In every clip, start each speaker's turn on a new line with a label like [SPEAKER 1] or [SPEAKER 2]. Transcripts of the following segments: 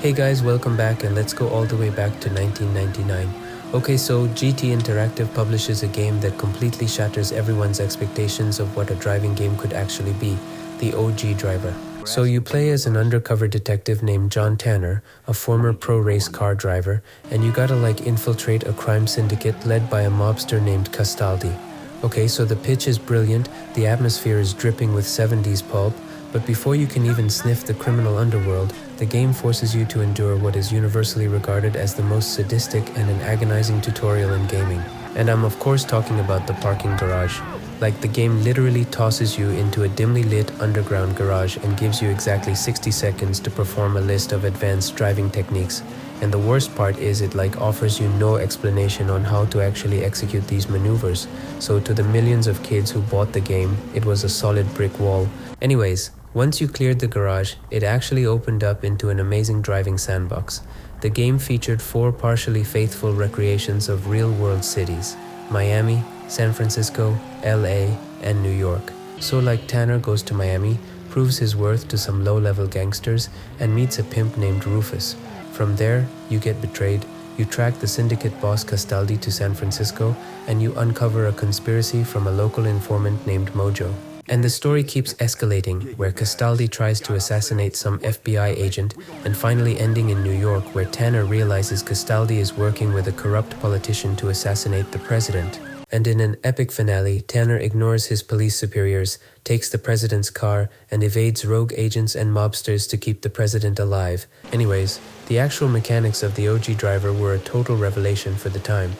[SPEAKER 1] Hey guys, welcome back and let's go all the way back to 1999. Okay, so GT Interactive publishes a game that completely shatters everyone's expectations of what a driving game could actually be, the OG Driver. So you play as an undercover detective named John Tanner, a former pro race car driver, and you gotta infiltrate a crime syndicate led by a mobster named Castaldi. Okay, so the pitch is brilliant, the atmosphere is dripping with 70s pulp, but before you can even sniff the criminal underworld, the game forces you to endure what is universally regarded as the most sadistic and an agonizing tutorial in gaming. And I'm of course talking about the parking garage. The game literally tosses you into a dimly lit underground garage and gives you exactly 60 seconds to perform a list of advanced driving techniques. And the worst part is it offers you no explanation on how to actually execute these maneuvers. So to the millions of kids who bought the game, it was a solid brick wall. Anyways, once you cleared the garage, it actually opened up into an amazing driving sandbox. The game featured 4 partially faithful recreations of real-world cities: Miami, San Francisco, LA, and New York. So Tanner goes to Miami, proves his worth to some low-level gangsters, and meets a pimp named Rufus. From there, you get betrayed, you track the syndicate boss Castaldi to San Francisco, and you uncover a conspiracy from a local informant named Mojo. And the story keeps escalating, where Castaldi tries to assassinate some FBI agent, and finally ending in New York, where Tanner realizes Castaldi is working with a corrupt politician to assassinate the president. And in an epic finale, Tanner ignores his police superiors, takes the president's car, and evades rogue agents and mobsters to keep the president alive. Anyways, the actual mechanics of the OG Driver were a total revelation for the time.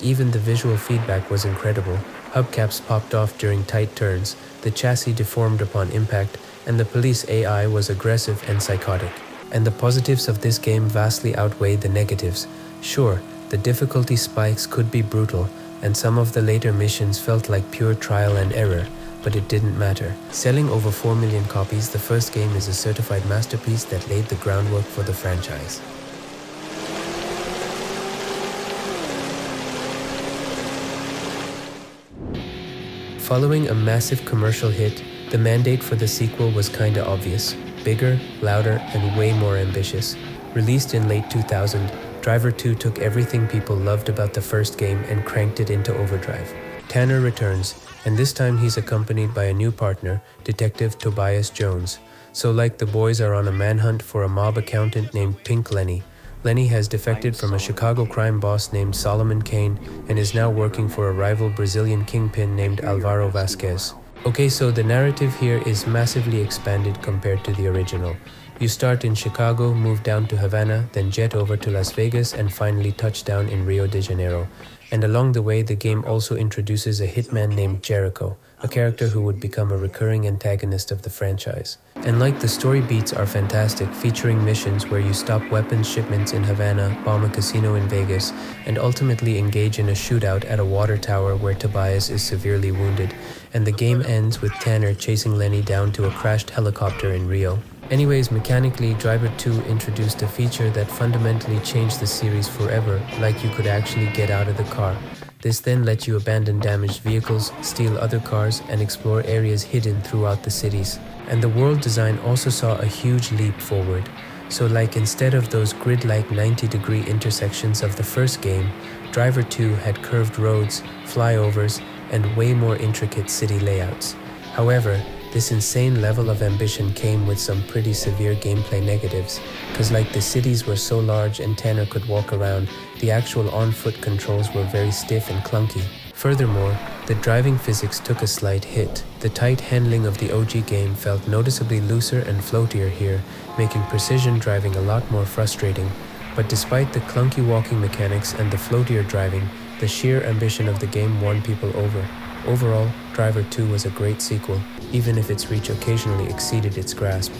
[SPEAKER 1] Even the visual feedback was incredible. Hubcaps popped off during tight turns, the chassis deformed upon impact, and the police AI was aggressive and psychotic. And the positives of this game vastly outweigh the negatives. Sure, the difficulty spikes could be brutal, and some of the later missions felt like pure trial and error, but it didn't matter. Selling over 4 million copies, the first game is a certified masterpiece that laid the groundwork for the franchise. Following a massive commercial hit, the mandate for the sequel was kinda obvious: bigger, louder, and way more ambitious. Released in late 2000, Driver 2 took everything people loved about the first game and cranked it into overdrive. Tanner returns, and this time he's accompanied by a new partner, Detective Tobias Jones. So the boys are on a manhunt for a mob accountant named Pink Lenny. Lenny has defected from a Chicago crime boss named Solomon Kane and is now working for a rival Brazilian kingpin named Alvaro Vasquez. Okay, so the narrative here is massively expanded compared to the original. You start in Chicago, move down to Havana, then jet over to Las Vegas, and finally touch down in Rio de Janeiro. And along the way, the game also introduces a hitman named Jericho, a character who would become a recurring antagonist of the franchise. And the story beats are fantastic, featuring missions where you stop weapons shipments in Havana, bomb a casino in Vegas, and ultimately engage in a shootout at a water tower where Tobias is severely wounded. And the game ends with Tanner chasing Lenny down to a crashed helicopter in Rio. Anyways, mechanically, Driver 2 introduced a feature that fundamentally changed the series forever, you could actually get out of the car. This then let you abandon damaged vehicles, steal other cars, and explore areas hidden throughout the cities. And the world design also saw a huge leap forward. So instead of those grid-like 90-degree intersections of the first game, Driver 2 had curved roads, flyovers, and way more intricate city layouts. However, this insane level of ambition came with some pretty severe gameplay negatives, because the cities were so large and Tanner could walk around, the actual on-foot controls were very stiff and clunky. Furthermore, the driving physics took a slight hit. The tight handling of the OG game felt noticeably looser and floatier here, making precision driving a lot more frustrating. But despite the clunky walking mechanics and the floatier driving, the sheer ambition of the game won people over. Overall, Driver 2 was a great sequel, even if its reach occasionally exceeded its grasp.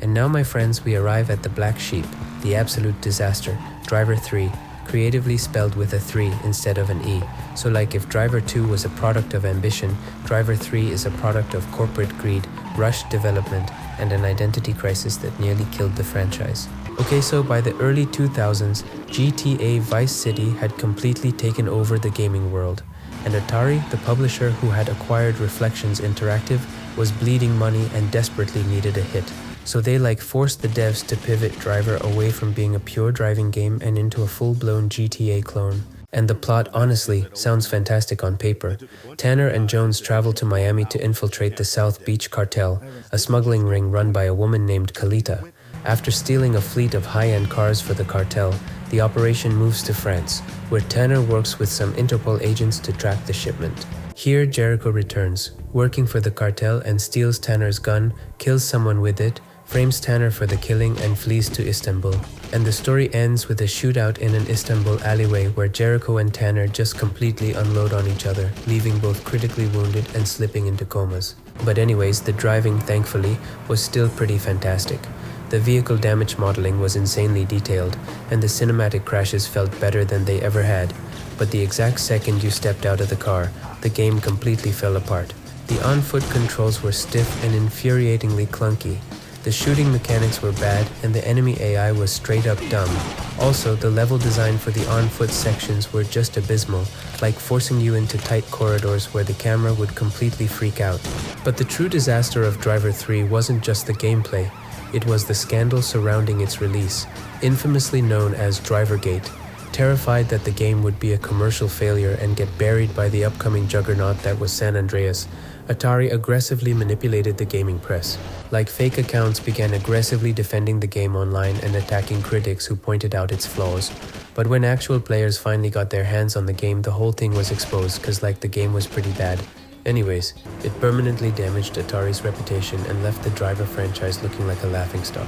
[SPEAKER 1] And now, my friends, we arrive at the black sheep, the absolute disaster, Driver 3, creatively spelled with a 3 instead of an E. So if Driver 2 was a product of ambition, Driver 3 is a product of corporate greed, rushed development, and an identity crisis that nearly killed the franchise. Okay, so by the early 2000s, GTA Vice City had completely taken over the gaming world, and Atari, the publisher who had acquired Reflections Interactive, was bleeding money and desperately needed a hit. So they forced the devs to pivot Driver away from being a pure driving game and into a full-blown GTA clone. And the plot, honestly, sounds fantastic on paper. Tanner and Jones travel to Miami to infiltrate the South Beach Cartel, a smuggling ring run by a woman named Kalita. After stealing a fleet of high-end cars for the cartel, the operation moves to France, where Tanner works with some Interpol agents to track the shipment. Here, Jericho returns, working for the cartel, and steals Tanner's gun, kills someone with it, frames Tanner for the killing, and flees to Istanbul. And the story ends with a shootout in an Istanbul alleyway where Jericho and Tanner just completely unload on each other, leaving both critically wounded and slipping into comas. But anyways, the driving, thankfully, was still pretty fantastic. The vehicle damage modeling was insanely detailed, and the cinematic crashes felt better than they ever had. But the exact second you stepped out of the car, the game completely fell apart. The on-foot controls were stiff and infuriatingly clunky. The shooting mechanics were bad, and the enemy AI was straight up dumb. Also, the level design for the on-foot sections were just abysmal, like forcing you into tight corridors where the camera would completely freak out. But the true disaster of Driver 3 wasn't just the gameplay, it was the scandal surrounding its release, infamously known as Drivergate. Terrified that the game would be a commercial failure and get buried by the upcoming juggernaut that was San Andreas, Atari aggressively manipulated the gaming press. Fake accounts began aggressively defending the game online and attacking critics who pointed out its flaws. But when actual players finally got their hands on the game, the whole thing was exposed because the game was pretty bad. Anyways, it permanently damaged Atari's reputation and left the Driver franchise looking like a laughingstock.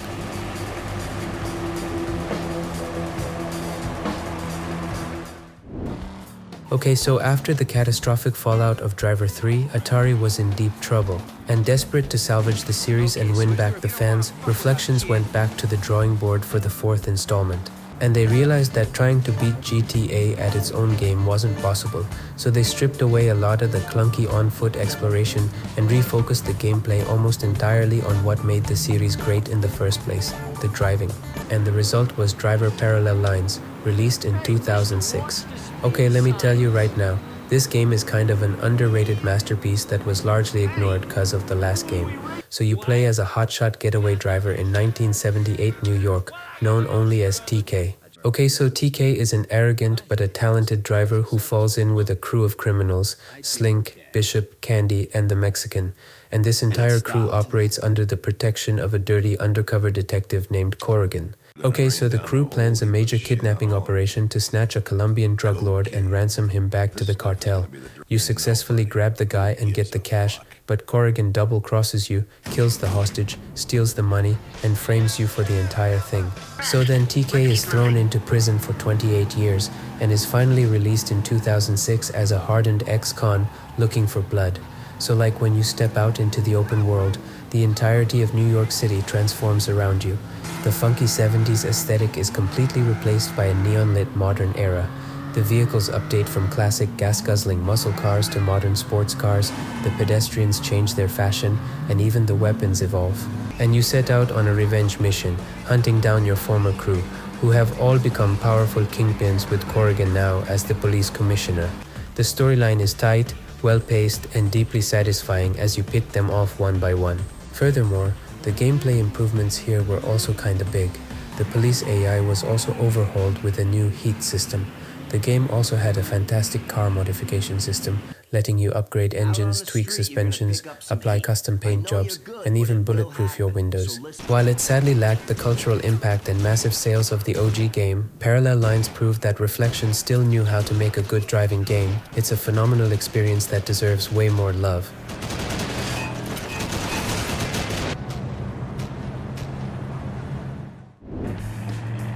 [SPEAKER 1] Okay, so after the catastrophic fallout of Driver 3, Atari was in deep trouble. And desperate to salvage the series and win back the fans, Reflections went back to the drawing board for the fourth installment. And they realized that trying to beat GTA at its own game wasn't possible, so they stripped away a lot of the clunky on-foot exploration and refocused the gameplay almost entirely on what made the series great in the first place, the driving. And the result was Driver Parallel Lines, released in 2006. Okay, let me tell you right now, this game is kind of an underrated masterpiece that was largely ignored because of the last game. So you play as a hotshot getaway driver in 1978 New York, known only as TK. Okay, so TK is an arrogant but a talented driver who falls in with a crew of criminals, Slink, Bishop, Candy, and the Mexican. And this entire crew operates under the protection of a dirty undercover detective named Corrigan. Okay, so the crew plans a major kidnapping operation to snatch a Colombian drug lord and ransom him back to the cartel. You successfully grab the guy and get the cash, but Corrigan double-crosses you, kills the hostage, steals the money, and frames you for the entire thing. So then TK is thrown into prison for 28 years and is finally released in 2006 as a hardened ex-con looking for blood. So when you step out into the open world, the entirety of New York City transforms around you. The funky 70s aesthetic is completely replaced by a neon-lit modern era. The vehicles update from classic gas-guzzling muscle cars to modern sports cars, the pedestrians change their fashion, and even the weapons evolve. And you set out on a revenge mission, hunting down your former crew, who have all become powerful kingpins with Corrigan now as the police commissioner. The storyline is tight, well-paced, and deeply satisfying as you pit them off one by one. Furthermore, the gameplay improvements here were also kinda big. The police AI was also overhauled with a new heat system. The game also had a fantastic car modification system, letting you upgrade engines, tweak suspensions, apply custom paint jobs, and even bulletproof your windows. While it sadly lacked the cultural impact and massive sales of the OG game, Parallel Lines proved that Reflections still knew how to make a good driving game. It's a phenomenal experience that deserves way more love.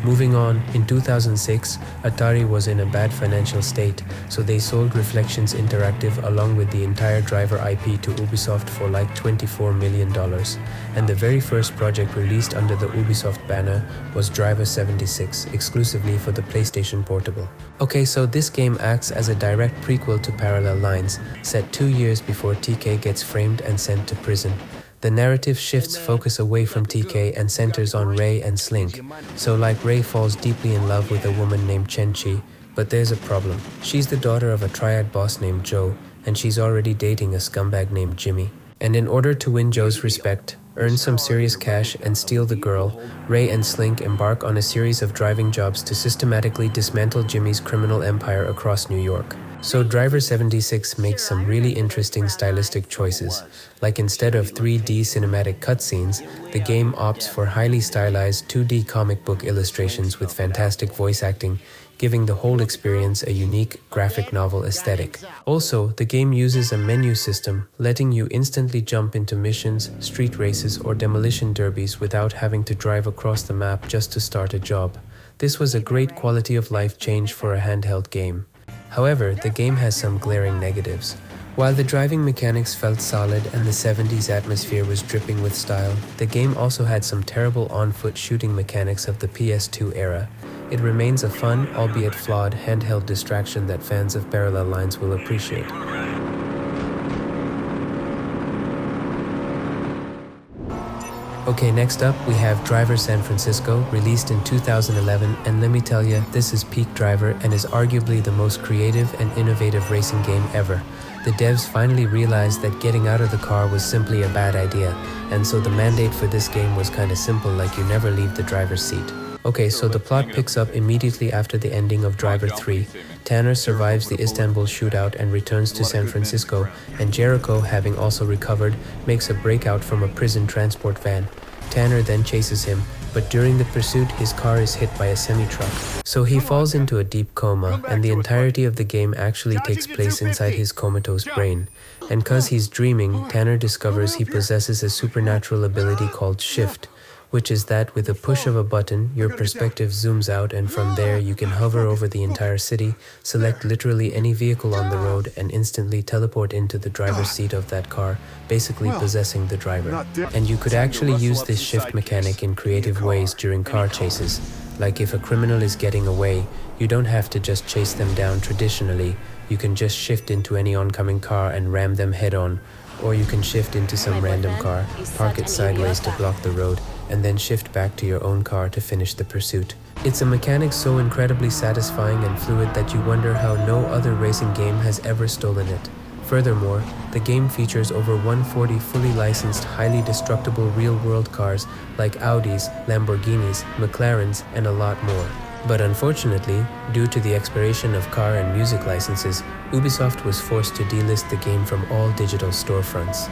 [SPEAKER 1] Moving on, in 2006, Atari was in a bad financial state, so they sold Reflections Interactive along with the entire Driver IP to Ubisoft for $24 million. And the very first project released under the Ubisoft banner was Driver 76, exclusively for the PlayStation Portable. Okay, so this game acts as a direct prequel to Parallel Lines, set 2 years before TK gets framed and sent to prison. The narrative shifts focus away from TK and centers on Ray and Slink. So like Ray falls deeply in love with a woman named Chenchi, but there's a problem. She's the daughter of a triad boss named Joe, and she's already dating a scumbag named Jimmy. And in order to win Joe's respect, earn some serious cash, and steal the girl, Ray and Slink embark on a series of driving jobs to systematically dismantle Jimmy's criminal empire across New York. So Driver 76 makes some really interesting stylistic choices. Like instead of 3D cinematic cutscenes, the game opts for highly stylized 2D comic book illustrations with fantastic voice acting, giving the whole experience a unique graphic novel aesthetic. Also, the game uses a menu system, letting you instantly jump into missions, street races, or demolition derbies without having to drive across the map just to start a job. This was a great quality of life change for a handheld game. However, the game has some glaring negatives. While the driving mechanics felt solid and the 70s atmosphere was dripping with style, the game also had some terrible on-foot shooting mechanics of the PS2 era. It remains a fun, albeit flawed, handheld distraction that fans of parallel lines will appreciate. Okay, next up we have Driver San Francisco, released in 2011, and let me tell you, this is peak Driver and is arguably the most creative and innovative racing game ever. The devs finally realized that getting out of the car was simply a bad idea, and so the mandate for this game was kinda simple, like you never leave the driver's seat. Okay, so the plot picks up immediately after the ending of Driver 3. Tanner survives the Istanbul shootout and returns to San Francisco, and Jericho, having also recovered, makes a breakout from a prison transport van. Tanner then chases him, but during the pursuit his car is hit by a semi-truck. So he falls into a deep coma, and the entirety of the game actually takes place inside his comatose brain. And cause he's dreaming, Tanner discovers he possesses a supernatural ability called Shift, which is that with a push of a button, your perspective zooms out, and from there you can hover over the entire city, select literally any vehicle on the road, and instantly teleport into the driver's seat of that car, basically possessing the driver. And you could actually use this shift mechanic in creative ways during car chases. Like if a criminal is getting away, you don't have to just chase them down traditionally, you can just shift into any oncoming car and ram them head on. Or you can shift into some random car, park it sideways to block the road, and then shift back to your own car to finish the pursuit. It's a mechanic so incredibly satisfying and fluid that you wonder how no other racing game has ever stolen it. Furthermore, the game features over 140 fully licensed, highly destructible real-world cars like Audis, Lamborghinis, McLarens, and a lot more. But unfortunately, due to the expiration of car and music licenses, Ubisoft was forced to delist the game from all digital storefronts.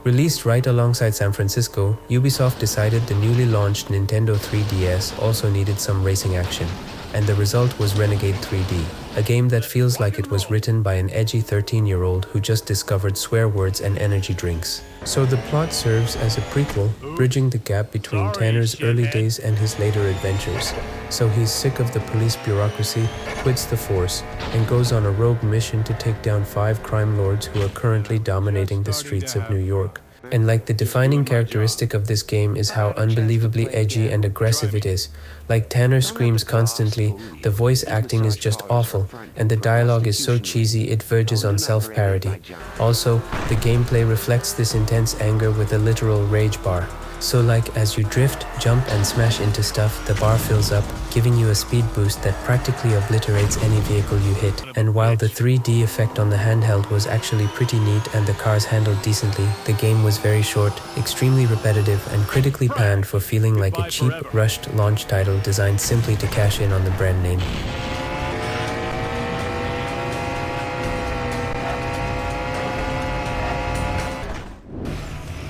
[SPEAKER 1] Released right alongside San Francisco, Ubisoft decided the newly launched Nintendo 3DS also needed some racing action, and the result was Renegade 3D, a game that feels like it was written by an edgy 13-year-old who just discovered swear words and energy drinks. So the plot serves as a prequel, bridging the gap between Tanner's early days and his later adventures. So he's sick of the police bureaucracy, quits the force, and goes on a rogue mission to take down 5 crime lords who are currently dominating the streets of New York. And like the defining characteristic of this game is how unbelievably edgy and aggressive it is. Like Tanner screams constantly, the voice acting is just awful, and the dialogue is so cheesy it verges on self-parody. Also, the gameplay reflects this intense anger with a literal rage bar. So like as you drift, jump and smash into stuff, the bar fills up, giving you a speed boost that practically obliterates any vehicle you hit. And while the 3D effect on the handheld was actually pretty neat and the cars handled decently, the game was very short, extremely repetitive, and critically panned for feeling like a cheap, rushed launch title designed simply to cash in on the brand name.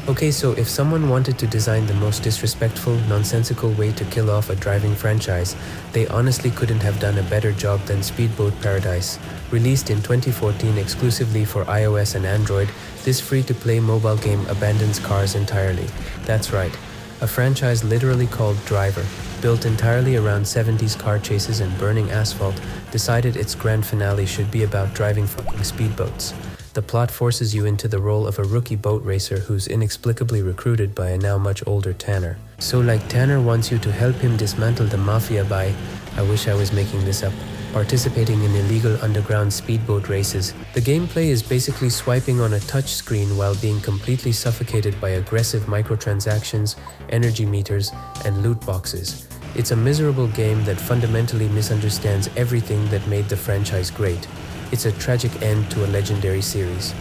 [SPEAKER 1] Okay, so if someone wanted to design the most disrespectful, nonsensical way to kill off a driving franchise, they honestly couldn't have done a better job than Speedboat Paradise. Released in 2014 exclusively for iOS and Android, this free-to-play mobile game abandons cars entirely. That's right, a franchise literally called Driver, built entirely around 70s car chases and burning asphalt, decided its grand finale should be about driving fucking speedboats. The plot forces you into the role of a rookie boat racer who's inexplicably recruited by a now much older Tanner. So like Tanner wants you to help him dismantle the mafia by, I wish I was making this up, participating in illegal underground speedboat races. The gameplay is basically swiping on a touch screen while being completely suffocated by aggressive microtransactions, energy meters, and loot boxes. It's a miserable game that fundamentally misunderstands everything that made the franchise great. It's a tragic end to a legendary series.